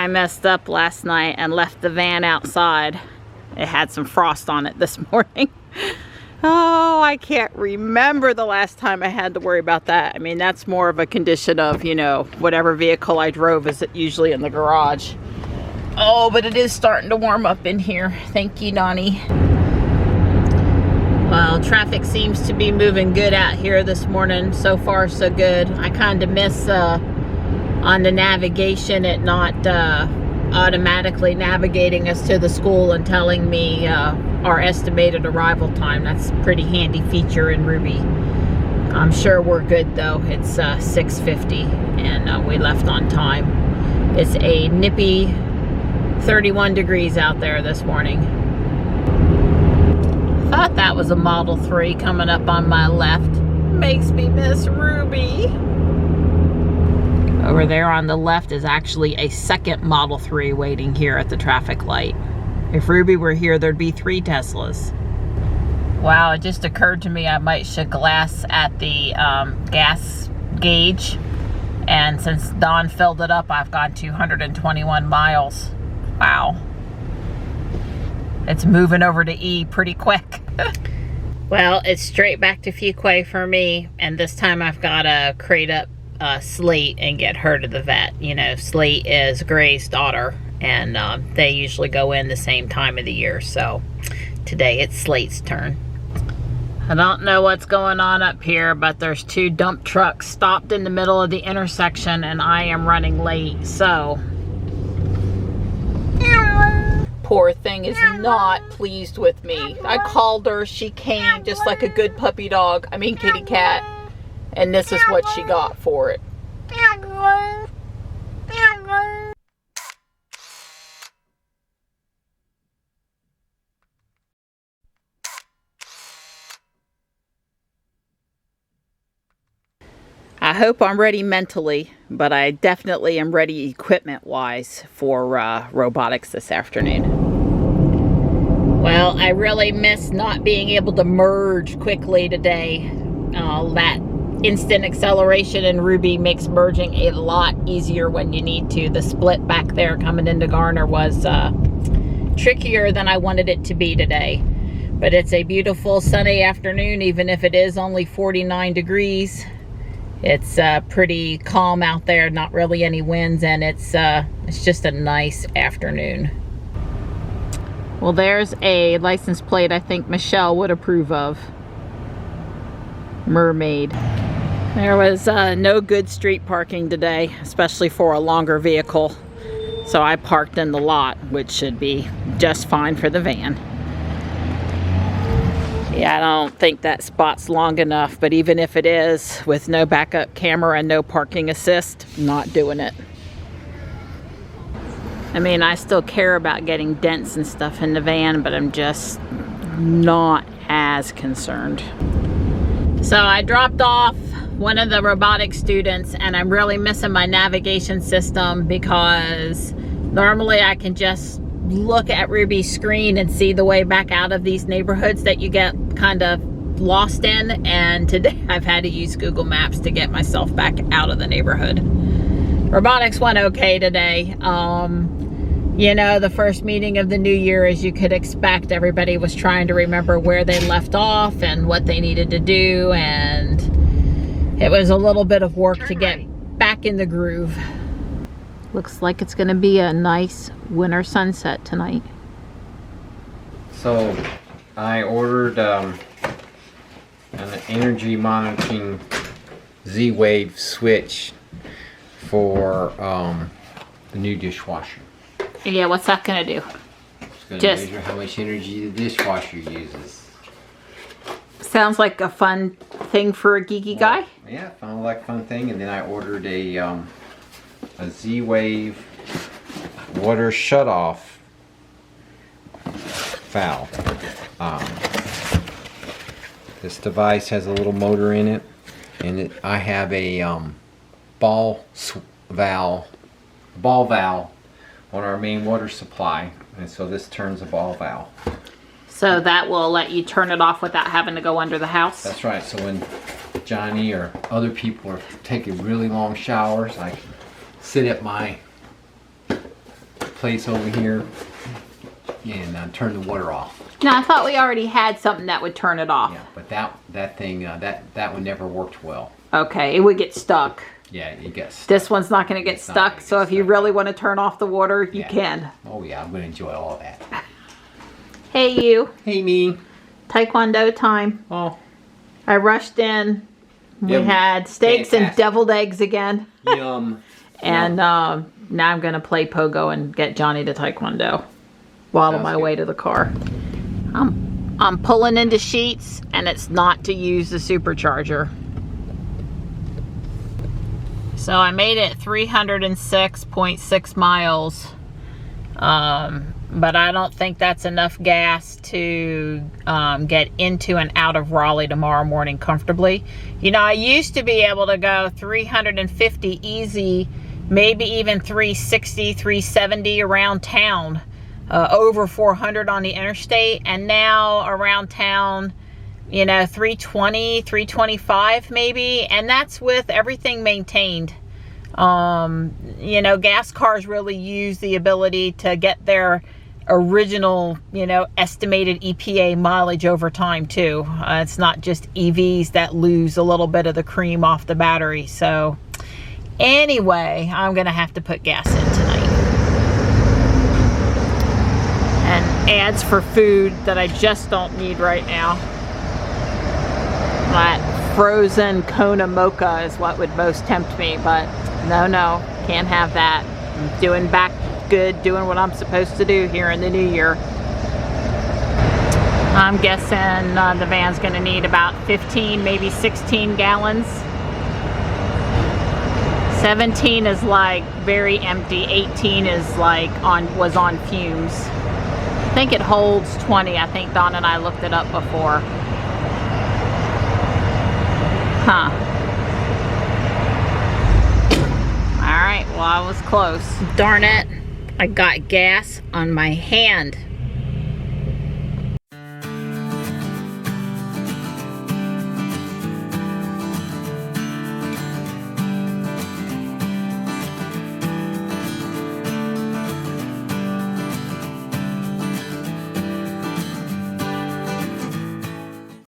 I messed up last night and left the van outside. It had some frost on it this morning. Oh, I can't remember the last time I had to worry about that. I mean, that's more of a condition of, you know, whatever vehicle I drove is usually in the garage. Oh, but it is starting to warm up in here. Thank you, Donnie. Well, traffic seems to be moving good out here this morning. So far, so good. I kind of miss on the navigation it not automatically navigating us to the school and telling me our estimated arrival time. That's a pretty handy feature in Ruby. I'm sure we're good though. It's 6:50 and we left on time. It's a nippy 31 degrees out there this morning. Thought that was a Model 3 coming up on my left. Makes me miss Ruby. Over there on the left is actually a second Model 3 waiting here at the traffic light. If Ruby were here, there'd be 3 Teslas. Wow, it just occurred to me I might should glass at the gas gauge. And since Dawn filled it up, I've gone 221 miles. Wow. It's moving over to E pretty quick. Well, it's straight back to Fuquay for me. And this time I've got to crate up Slate and get her to the vet. You know, Slate is Gray's daughter, and they usually go in the same time of the year. So today it's Slate's turn. I don't know what's going on up here, but there's 2 dump trucks stopped in the middle of the intersection and I am running late. So poor thing is not pleased with me. I called her, she came just like a good puppy dog, I mean kitty cat. And this is what she got for it. I hope I'm ready mentally, but I definitely am ready equipment-wise for robotics this afternoon. Well, I really miss not being able to merge quickly today. That instant acceleration in Ruby makes merging a lot easier when you need to. The split back there coming into Garner was trickier than I wanted it to be today. But it's a beautiful sunny afternoon, even if it is only 49 degrees. It's pretty calm out there, not really any winds, and it's just a nice afternoon. Well, there's a license plate I think Michelle would approve of. Mermaid. There was no good street parking today, especially for a longer vehicle. So I parked in the lot, which should be just fine for the van. Yeah, I don't think that spot's long enough, but even if it is, with no backup camera and no parking assist, not doing it. I mean, I still care about getting dents and stuff in the van, but I'm just not as concerned. So I dropped off one of the robotics students, and I'm really missing my navigation system because normally I can just look at Ruby's screen and see the way back out of these neighborhoods that you get kind of lost in, and today I've had to use Google Maps to get myself back out of the neighborhood. Robotics went okay today. You know, the first meeting of the new year, as you could expect, everybody was trying to remember where they left off and what they needed to do, and it was a little bit of work to get back in the groove. Looks like it's going to be a nice winter sunset tonight. So I ordered an energy monitoring Z-Wave switch for the new dishwasher. Yeah, what's that going to do? It's going to measure how much energy the dishwasher uses. Sounds like a fun thing for a geeky guy. Yeah, sounds like a fun thing. And then I ordered a Z-Wave water shutoff valve. This device has a little motor in it, and I have a ball valve on our main water supply, and so this turns a ball valve. So that will let you turn it off without having to go under the house? That's right. So when Johnny or other people are taking really long showers, I sit at my place over here and turn the water off. No, I thought we already had something that would turn it off. Yeah, but that thing, that one never worked well. Okay, it would get stuck. Yeah, it gets stuck. This one's not going to get stuck, so if you really want to turn off the water, you can. Oh yeah, I'm going to enjoy all of that. Hey you. Hey me. Taekwondo time. Oh. I rushed in. We had steaks and deviled eggs again. Yum. And now I'm going to play pogo and get Johnny to Taekwondo while on my way to the car. I'm pulling into Sheets, and it's not to use the supercharger. So I made it 306.6 miles. But I don't think that's enough gas to get into and out of Raleigh tomorrow morning comfortably. You know, I used to be able to go 350 easy, maybe even 360, 370 around town, over 400 on the interstate, and now around town, you know, 320, 325 maybe, and that's with everything maintained. You know, gas cars really use the ability to get their original, you know, estimated EPA mileage over time too. It's not just EVs that lose a little bit of the cream off the battery. So anyway, I'm gonna have to put gas in tonight. And ads for food that I just don't need right now. That frozen Kona mocha is what would most tempt me, but no, can't have that. I'm doing back good, doing what I'm supposed to do here in the new year. I'm guessing the van's gonna need about 15, maybe 16 gallons. 17 is like very empty. 18 is like was on fumes. I think it holds 20. I think Don and I looked it up before. Huh. Alright, well I was close. Darn it. I got gas on my hand.